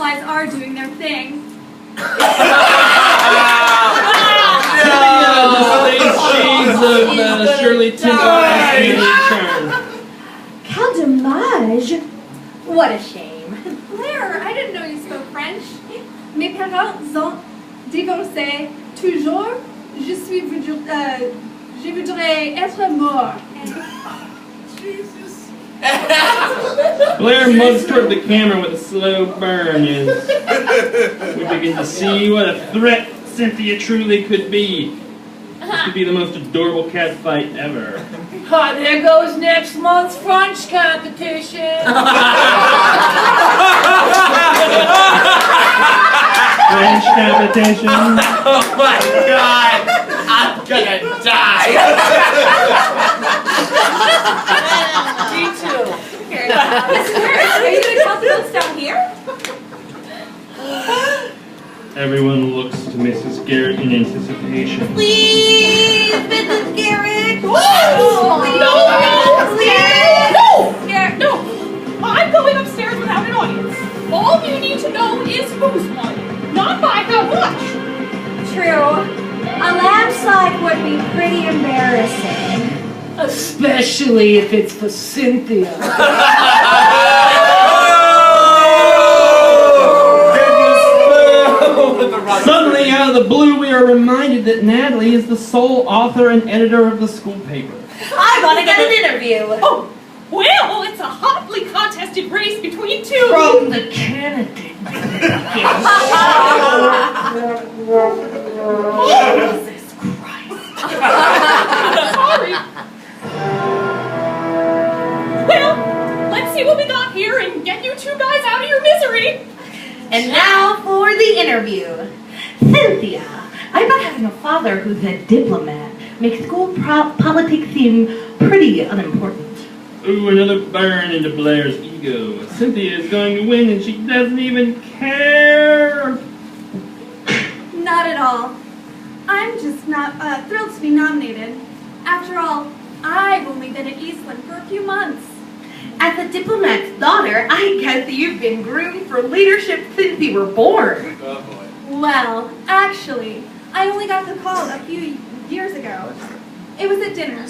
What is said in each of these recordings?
butterflies are doing their thing. The shades of Shirley Temple charm. Quel dommage! What a shame. Blair, I didn't know you spoke French. Mes parents ont divorcé. Toujours, je voudrais être mort. Jesus. Blair moves toward the camera with a slow burn as we begin to see what a threat Cynthia truly could be. This could be the most adorable cat fight ever. Oh, there goes next month's French competition. French competition. Oh my God! I'm gonna die. Me too. Are you going to count the votes down here? Everyone looks to Mrs. Garrett in anticipation. Please, Mrs. Garrett! No! No! I'm going upstairs without an audience. All you need to know is who's won, not by how much. True. A landslide would be pretty embarrassing. Especially if it's for Cynthia. Suddenly, out of the blue, we are reminded that Natalie is the sole author and editor of the school paper. I want to get an interview. Oh, well, it's a hotly contested race between two. From the candidate. Jesus Christ. Sorry. Well, let's see what we got here and get you two guys out of your misery. And now for the interview. Cynthia, I bet having a father who's a diplomat makes school politics seem pretty unimportant. Ooh, another burn into Blair's ego. Cynthia is going to win and she doesn't even care. Not at all. I'm just not thrilled to be nominated. After all, I've only been at Eastland for a few months. As a diplomat's daughter, I guess you've been groomed for leadership since you were born. Oh boy. Well, actually, I only got the call a few years ago. It was at dinner.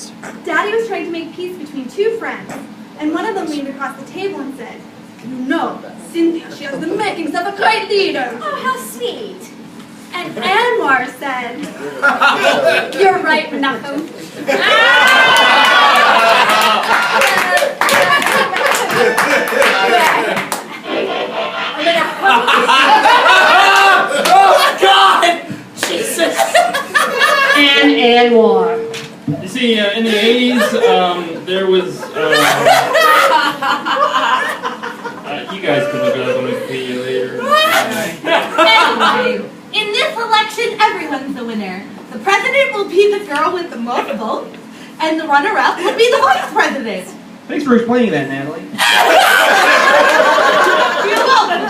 Daddy was trying to make peace between two friends, and one of them leaned across the table and said, "You know, Cynthia, she has the makings of a great leader." Oh, how sweet. And Anwar said, "You're right, Menachem." Oh God! Jesus! And Anwar. You see, in the 80s, there was, you guys can look it up on Wikipedia later. Anyway, in this election, everyone's the winner. The president will be the girl with the most votes, and the runner-up will be the vice president. Thanks for explaining that, Natalie. You're welcome.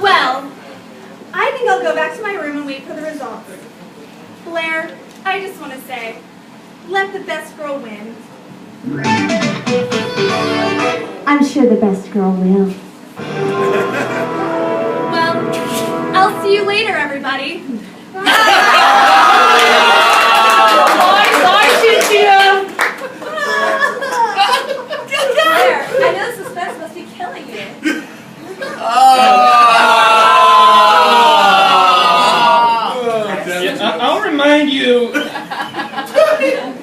Well, I think I'll go back to my room and wait for the results. Blair, I just want to say, let the best girl win. I'm sure the best girl will. Well, I'll see you later, everybody. Bye, Cynthia. Blair, I know the suspense must be killing you. I'll remind you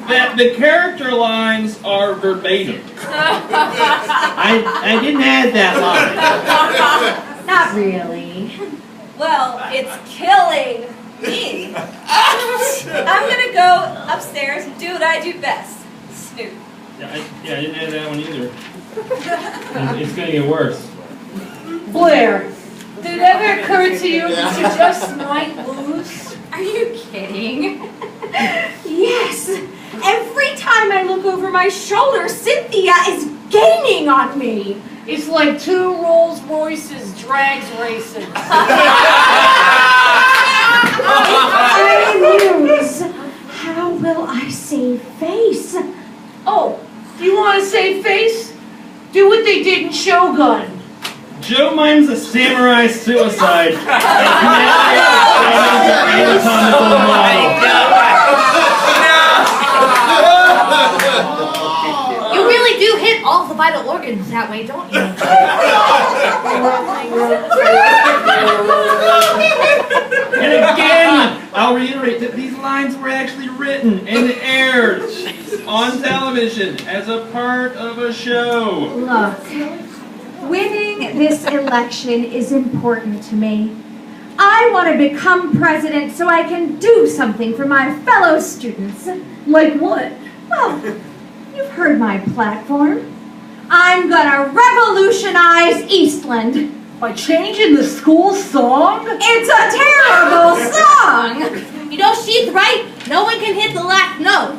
that the character lines are verbatim. I didn't add that line. Not really. Well, it's killing me. I'm gonna go upstairs and do what I do best. Snoop. Yeah, I didn't add that one either. It's going to get worse. Blair, did it ever occur to you that you just might lose? Are you kidding? Yes. Every time I look over my shoulder, Cynthia is gaining on me. It's like two Rolls Royces drags racing. I lose. How will I save face? Oh, you want to save face? Do what they did in Shogun. Joe mimes a samurai suicide as Natalie is an anatomical model. You really do hit all the vital organs that way, don't you? And again, I'll reiterate that these lines were actually written and aired on television as a part of a show. Look, winning this election is important to me. I want to become president so I can do something for my fellow students. Like what? Well, you've heard my platform. I'm gonna revolutionize Eastland. By changing the school song? It's a terrible song! You know, she's right. No one can hit the last note.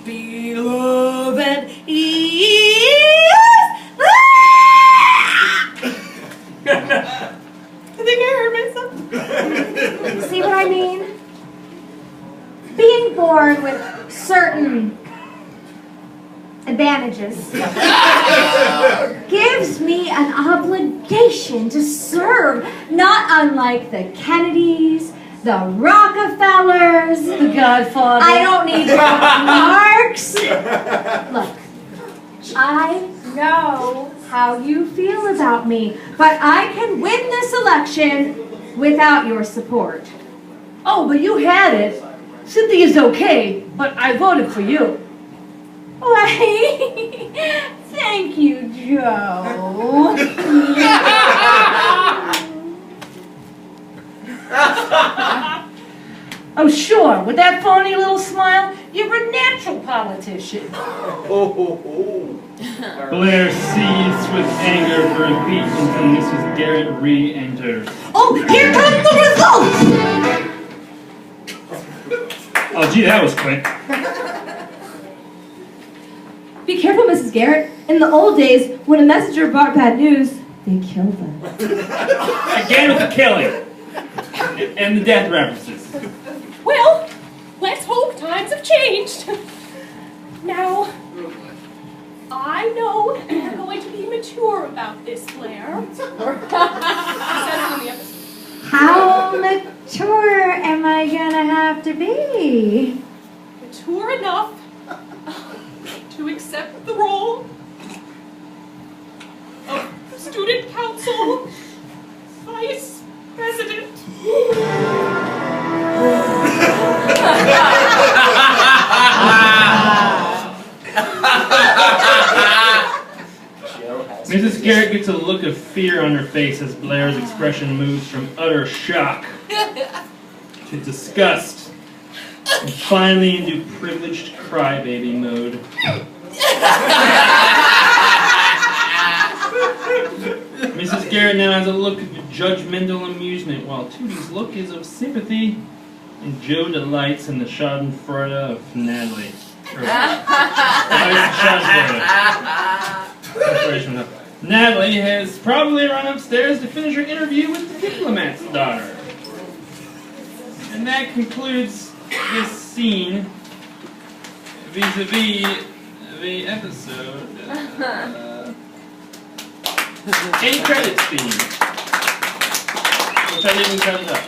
Beloved I think I heard myself. See what I mean? Being born with certain advantages gives me an obligation to serve, not unlike the Kennedys, the Rockefellers, The Godfather. I don't need Marx. Look, I know how you feel about me, but I can win this election without your support. Oh, but you had it. Cynthia's okay, but I voted for you. Why? Thank you, Joe. Oh, sure. With that phony little smile, you're a natural politician. Blair seized with anger for a beat until Mrs. Garrett re-enters. Oh, here comes the results! Oh, gee, that was quick. Be careful, Mrs. Garrett. In the old days, when a messenger brought bad news, they killed them. Again with the killing. And the death references. Well, let's hope times have changed. Now, I know you're going to be mature about this, Blair. How mature am I gonna have to be? Mature enough to accept the role of student council vice president. Mrs. Garrett gets a look of fear on her face as Blair's expression moves from utter shock to disgust and finally into privileged crybaby mode. Mrs. Garrett now has a look of judgmental amusement, while Tootie's look is of sympathy, and Joe delights in the schadenfreude of Natalie. Natalie has probably run upstairs to finish her interview with the diplomat's daughter. And that concludes this scene vis-a-vis the episode. End credits scene, which I didn't cut it up.